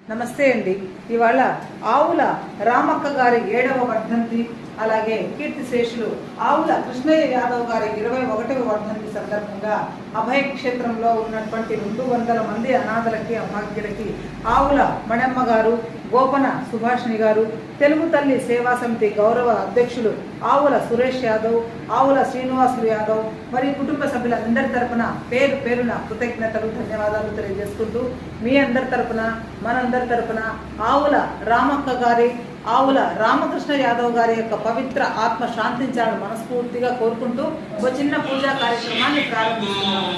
నమస్తే అండి. ఇవాళ ఆవుల రామక్క గారి 7వ వర్ధంతి, అలాగే కీర్తిశేషులు ఆవుల కృష్ణయ్య యాదవ్ గారి 21వ వర్ధంతి సందర్భంగా అభయ క్షేత్రంలో ఉన్నటువంటి 200 మంది అనాథలకి అభాగ్యులకి ఆవుల మణమ్మ గారు, గోపన సుభాషిణి గారు, తెలుగు తల్లి సేవా సమితి గౌరవ అధ్యక్షులు ఆవుల సురేష్ యాదవ్, ఆవుల శ్రీనివాసులు యాదవ్ మరియు కుటుంబ సభ్యులందరి తరపున పేరు పేరున కృతజ్ఞతలు, ధన్యవాదాలు తెలియజేసుకుంటూ మీ అందరి తరపున, మనందరి తరపున ఆవుల రామక్క గారి, ఆవుల రామకృష్ణ యాదవ్ గారి యొక్క పవిత్ర ఆత్మ శాంతించాలని మనస్ఫూర్తిగా కోరుకుంటూ ఒక చిన్న పూజా కార్యక్రమాన్ని ప్రారంభిస్తున్నాము.